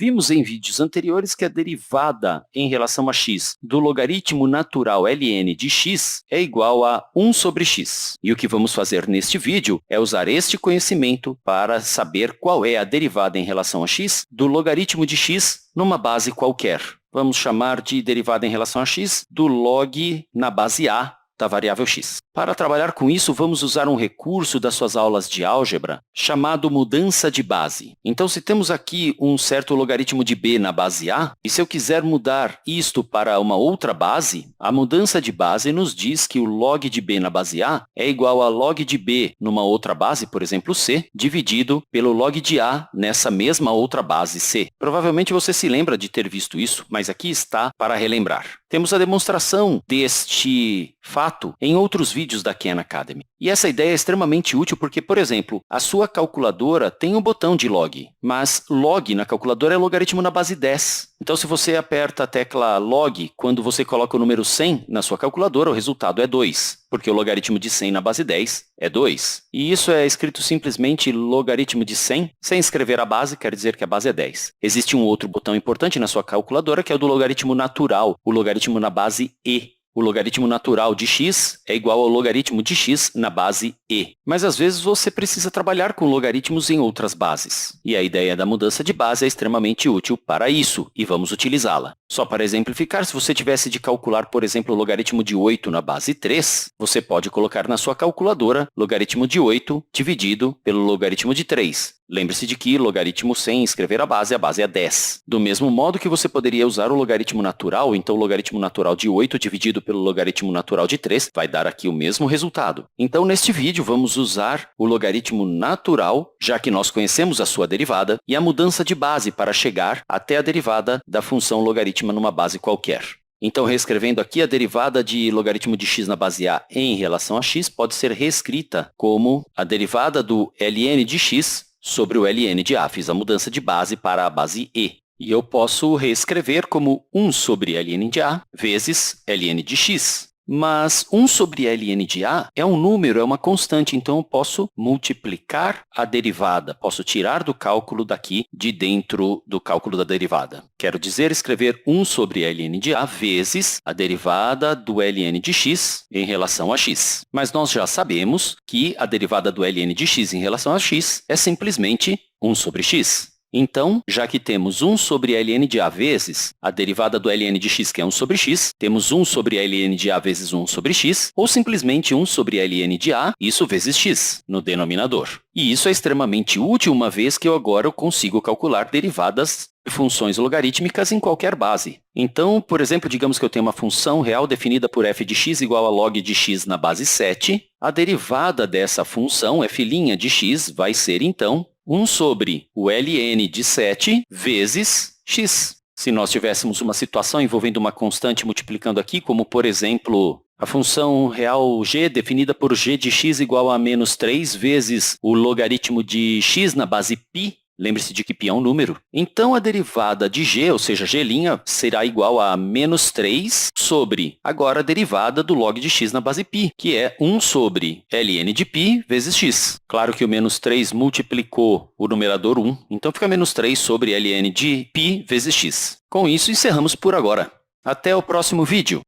Vimos em vídeos anteriores que a derivada em relação a x do logaritmo natural ln de x é igual a 1 sobre x. E o que vamos fazer neste vídeo é usar este conhecimento para saber qual é a derivada em relação a x do logaritmo de x numa base qualquer. Vamos chamar de derivada em relação a x do log na base a da variável x. Para trabalhar com isso, vamos usar um recurso das suas aulas de álgebra chamado mudança de base. Então, se temos aqui um certo logaritmo de b na base a, e se eu quiser mudar isto para uma outra base, a mudança de base nos diz que o log de b na base a é igual a log de b numa outra base, por exemplo, c, dividido pelo log de a nessa mesma outra base c. Provavelmente você se lembra de ter visto isso, mas aqui está para relembrar. Temos a demonstração deste fato em outros vídeos da Khan Academy. E essa ideia é extremamente útil porque, por exemplo, a sua calculadora tem um botão de log, mas log na calculadora é logaritmo na base 10. Então, se você aperta a tecla log quando você coloca o número 100 na sua calculadora, o resultado é 2, porque o logaritmo de 100 na base 10 é 2. E isso é escrito simplesmente logaritmo de 100, sem escrever a base, quer dizer que a base é 10. Existe um outro botão importante na sua calculadora, que é o do logaritmo natural, o logaritmo na base e. O logaritmo natural de x é igual ao logaritmo de x na base e. Mas, às vezes, você precisa trabalhar com logaritmos em outras bases. E a ideia da mudança de base é extremamente útil para isso, e vamos utilizá-la. Só para exemplificar, se você tivesse de calcular, por exemplo, o logaritmo de 8 na base 3, você pode colocar na sua calculadora logaritmo de 8 dividido pelo logaritmo de 3. Lembre-se de que logaritmo sem escrever a base é 10. Do mesmo modo que você poderia usar o logaritmo natural, então o logaritmo natural de 8 dividido pelo logaritmo natural de 3 vai dar aqui o mesmo resultado. Então, neste vídeo, vamos usar o logaritmo natural, já que nós conhecemos a sua derivada, e a mudança de base para chegar até a derivada da função logaritma numa base qualquer. Então, reescrevendo aqui, a derivada de logaritmo de x na base a em relação a x pode ser reescrita como a derivada do ln de x sobre o ln de a. Fiz a mudança de base para a base e. E eu posso reescrever como 1 sobre ln de a vezes ln de x. Mas 1 sobre ln de a é um número, é uma constante, então eu posso multiplicar a derivada. Posso tirar do cálculo daqui de dentro do cálculo da derivada. Quero dizer, escrever 1 sobre ln de a vezes a derivada do ln de x em relação a x. Mas nós já sabemos que a derivada do ln de x em relação a x é simplesmente 1 sobre x. Então, já que temos 1 sobre ln de a vezes a derivada do ln de x, que é 1 sobre x, temos 1 sobre ln de a vezes 1 sobre x, ou simplesmente 1 sobre ln de a, isso vezes x, no denominador. E isso é extremamente útil, uma vez que agora eu consigo calcular derivadas de funções logarítmicas em qualquer base. Então, por exemplo, digamos que eu tenho uma função real definida por f de x igual a log de x na base 7. A derivada dessa função, f' de x, vai ser, então, 1 sobre o ln de 7 vezes x. Se nós tivéssemos uma situação envolvendo uma constante multiplicando aqui, como, por exemplo, a função real g definida por g de x igual a menos 3 vezes o logaritmo de x na base π, lembre-se de que π é um número. Então, a derivada de g, ou seja, g', será igual a menos 3 sobre, agora, a derivada do log de x na base π, que é 1 sobre ln de π vezes x. Claro que o menos 3 multiplicou o numerador 1, então fica menos 3 sobre ln de π vezes x. Com isso, encerramos por agora. Até o próximo vídeo!